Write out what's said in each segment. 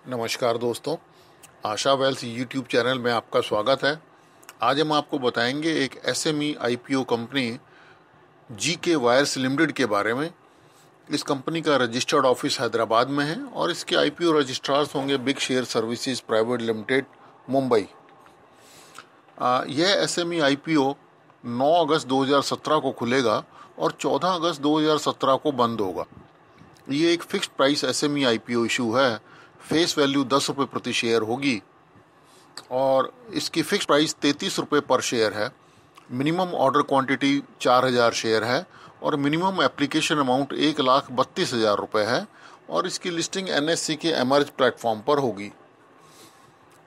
नमस्कार दोस्तों, आशा wealth YouTube channel में आपका स्वागत है। आज हम आपको बताएंगे एक SME IPO company GK wires limited के बारे में। इस कंपनी का रजिस्टर्ड ऑफिस हैदराबाद में है और इसके आईपीओ रजिस्ट्रार्स होंगे big share services private limited, Mumbai. यह एसएमई आईपीओ 9 अगस्त 2017 को खुलेगा और 14 अगस्त 2017 को बंद होगा। ये एक fixed price SME IPO issue है। फेस वैल्यू 10 रुपये प्रति शेयर होगी और इसकी फिक्स प्राइस 33 रुपये पर शेयर है। मिनिमम ऑर्डर क्वांटिटी 4000 शेयर है और मिनिमम एप्लीकेशन अमाउंट 1,32,000 रुपये है और इसकी लिस्टिंग एनएससी के एमर्ज प्लेटफॉर्म पर होगी।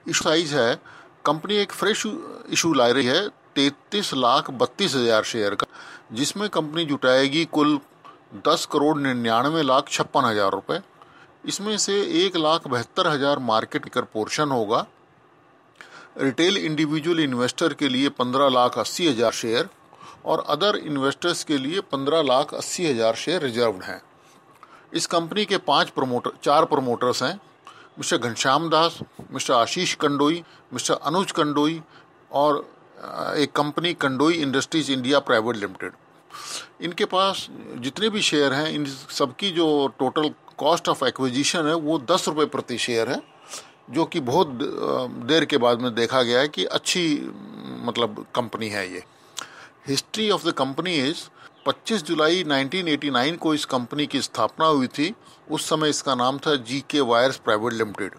इशू साइज है, कंपनी एक फ्रेश इशू ला रही है 33,32,000 शेयर का, जिसमें कंपनी जुटाएगी कुल 10,99,56,000 रुपये। इसमें से 1,72,000 मार्केट कर पोर्शन होगा। रिटेल इंडिविजुअल इन्वेस्टर के लिए 15,80,000 शेयर और अदर इन्वेस्टर्स के लिए 15,80,000 शेयर रिजर्व्ड हैं। इस कंपनी के 4 प्रमोटर्स हैं, mister Ghanshyam Das, mister Ashish Kandoi, mister Anuj Kandoi और एक company Kandoi industries India private limited. इनके पास जितने भी शेयर हैं, इन सबकी जो टोटल कॉस्ट ऑफ एक्विजिशन है वो 10 रुपये प्रति शेयर है, जो कि बहुत देर के बाद में देखा गया है कि अच्छी कंपनी है ये। History of the company is 25 जुलाई 1989 को इस कंपनी की स्थापना हुई थी। उस समय इसका नाम था जीके वायर्स प्राइवेट लिमिटेड।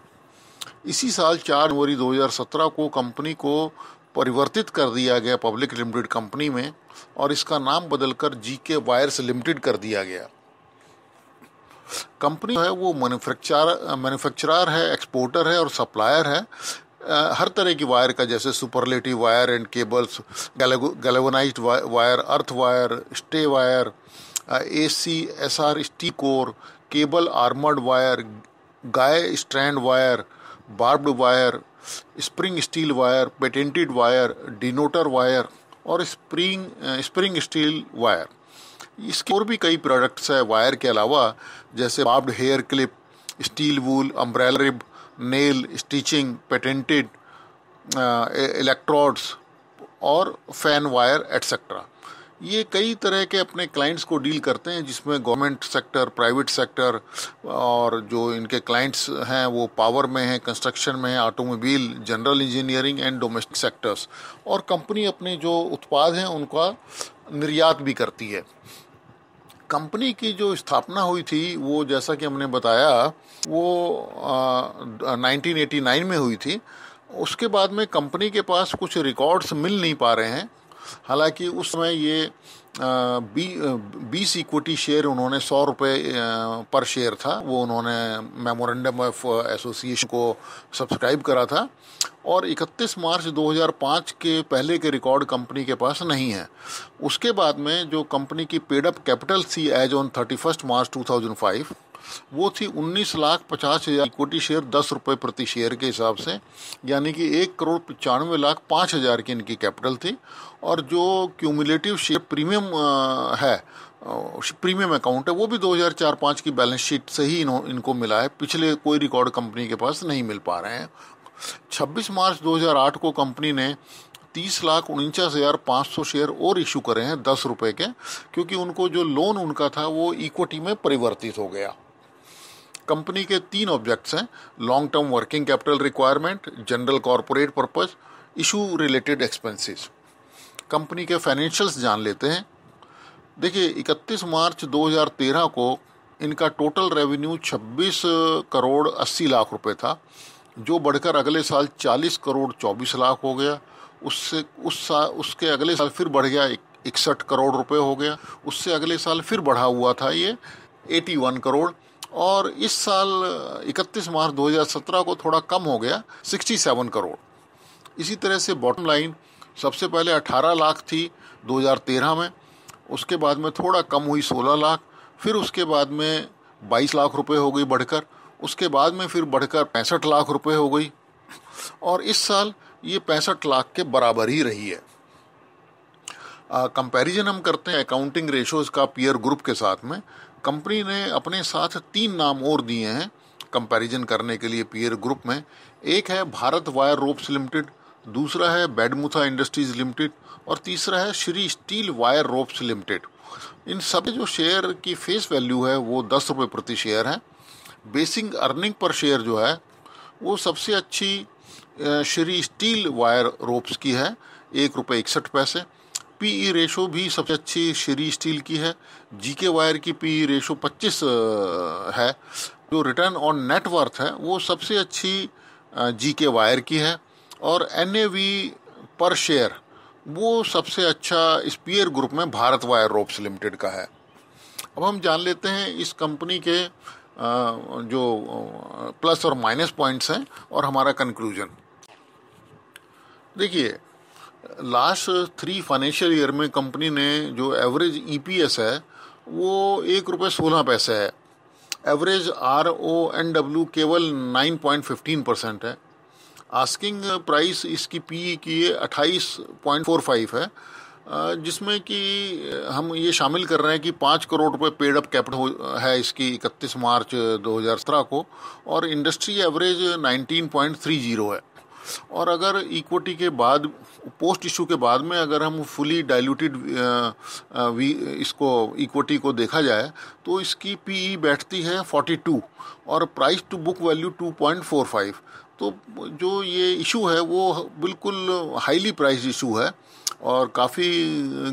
इसी साल 4 जनवरी 2017 को कंपनी को परिवर्तित कर दिया गया पब्लिक लिमिटेड कंपनी में और इसका नाम बदलकर जीके वायर्स लिमिटेड कर दिया गया। कंपनी है वो मैन्युफैक्चरर है, एक्सपोर्टर है और सप्लायर है हर तरह की वायर का, जैसे superlative wire and cables, galvanised wire, earth wire, stay wire, AC SR steel core, cable armoured wire, guy strand wire, barbed wire, spring steel wire, patented wire, detonator wire और spring steel wire. इसके और भी कई products है wire के अलावा, जैसे barbed hair clip, steel wool, umbrella rib, nail stitching, patented electrodes और फैन वायर एटसेट्रा। ये कई तरह के अपने क्लाइंट्स को डील करते हैं, जिसमें गवर्नमेंट सेक्टर, प्राइवेट सेक्टर और जो इनके क्लाइंट्स हैं वो पावर में हैं, कंस्ट्रक्शन में है, automobile, general engineering and domestic sectors. और कंपनी अपने जो उत्पाद हैं उनका निर्यात भी करती है। कंपनी की जो स्थापना हुई थी वो, जैसा कि हमने बताया, वो 1989 में हुई थी। उसके बाद में कंपनी के पास कुछ रिकॉर्ड्स मिल नहीं पा रहे हैं। हालांकि उस समय ये 20 इक्विटी शेयर उन्होंने 100 रुपये पर शेयर था, वो उन्होंने मेमोरेंडम ऑफ एसोसिएशन को सब्सक्राइब करा था और 31 मार्च 2005 के पहले के रिकॉर्ड कंपनी के पास नहीं है। उसके बाद में जो कंपनी की पेड अप कैपिटल थी एज ऑन 31 मार्च 2005 वो थी 19,50,000 इक्विटी शेयर 10 रुपये प्रति शेयर के हिसाब से, यानी कि 1,95,05,000 की इनकी कैपिटल थी। और जो क्यूमुलेटिव शेयर प्रीमियम है, प्रीमियम अकाउंट है, वो भी 2004-05 की बैलेंस शीट से ही इनको मिला है। पिछले कोई रिकॉर्ड कंपनी के पास नहीं मिल पा रहे हैं। 26 मार्च 2008 को कंपनी ने 30,49,500 शेयर और इशू करे हैं 10 रुपये के, क्योंकि उनको जो लोन उनका था वो इक्विटी में परिवर्तित हो गया। कंपनी के 3 ऑब्जेक्ट्स हैं: long term working capital requirement, general corporate purpose, issue related expenses. Company के फाइनेंशियल्स जान लेते हैं। देखिए, 31 मार्च 2013 को इनका टोटल रेवेन्यू 26 करोड़ 80 लाख रुपए था, जो बढ़कर अगले साल 40 करोड़ 24 लाख हो गया। उसके अगले साल फिर बढ़ गया, 61 करोड़ रुपए हो गया। उससे अगले साल फिर बढ़ा हुआ था ये 81 करोड़ और इस साल 31 मार्च 2017 को थोड़ा कम हो गया, 67 करोड़। इसी तरह से बॉटम लाइन सबसे पहले 18 लाख थी 2013 में, उसके बाद में थोड़ा कम हुई 16 लाख, फिर उसके बाद में 22 लाख रुपए हो गई बढ़कर, उसके बाद में फिर बढ़कर 65 लाख रुपए हो गई और इस साल ये 65 लाख के बराबर ही रही है। कंपैरिजन हम करते हैं अकाउंटिंग रेशोज का पीयर ग्रुप के साथ में। कंपनी ने अपने साथ 3 नाम और दिए हैं कंपैरिजन करने के लिए पीयर ग्रुप में। एक है भारत वायर रोप्स लिमिटेड, दूसरा है बैडमुथा इंडस्ट्रीज लिमिटेड और तीसरा है Shri steel wire ropes limited. इन सब जो शेयर की फेस वैल्यू है वो 10 रुपये प्रति शेयर है। बेसिक अर्निंग पर शेयर जो है वो सबसे अच्छी श्री स्टील वायर रोप्स की है, 1.61 रुपये। पीई रेशो भी सबसे अच्छी श्री स्टील की है। जीके वायर की पीई रेशो 25 है। जो रिटर्न ऑन नेट वर्थ है वो सबसे अच्छी जीके वायर की है। और एनएवी पर शेयर वो सबसे अच्छा इस पीयर ग्रुप में भारत वायर रोप्स लिमिटेड का है। अब हम जान लेते हैं इस कंपनी के जो प्लस और माइनस पॉइंट्स हैं और हमारा कंक्लूजन। देखिए, लास्ट 3 फाइनेंशियल ईयर में कंपनी ने जो एवरेज ईपीएस है वो 1.16 रुपये है। एवरेज RONW केवल 9.15% है। आस्किंग प्राइस इसकी पीई की 28.45 है, जिसमें कि हम ये शामिल कर रहे हैं कि 5 करोड़ रुपए पेड अप कैपिटल है इसकी 31 मार्च 2017 को, और इंडस्ट्री एवरेज 19.30 है। और अगर इक्विटी के बाद, पोस्ट इशू के बाद में अगर हम फुली डाइल्यूटेड इसको इक्विटी को देखा जाए तो इसकी पीई बैठती है 42 और प्राइस टू बुक वैल्यू 2.45। तो जो ये इशू है वो बिल्कुल हाईली प्राइस इशू है और काफ़ी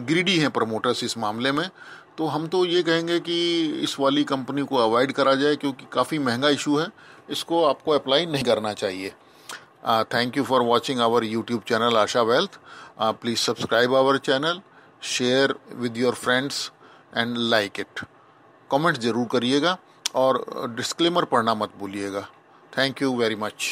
ग्रीडी हैं प्रमोटर्स इस मामले में। तो हम तो ये कहेंगे कि इस वाली कंपनी को अवॉइड करा जाए क्योंकि काफ़ी महंगा इशू है, इसको आपको अप्लाई नहीं करना चाहिए। Thank you for watching our YouTube channel Asha Wealth. Please subscribe our channel, share with your friends and like it. Comment ज़रूर करिएगा और डिस्क्लेमर पढ़ना मत भूलिएगा। Thank you very much.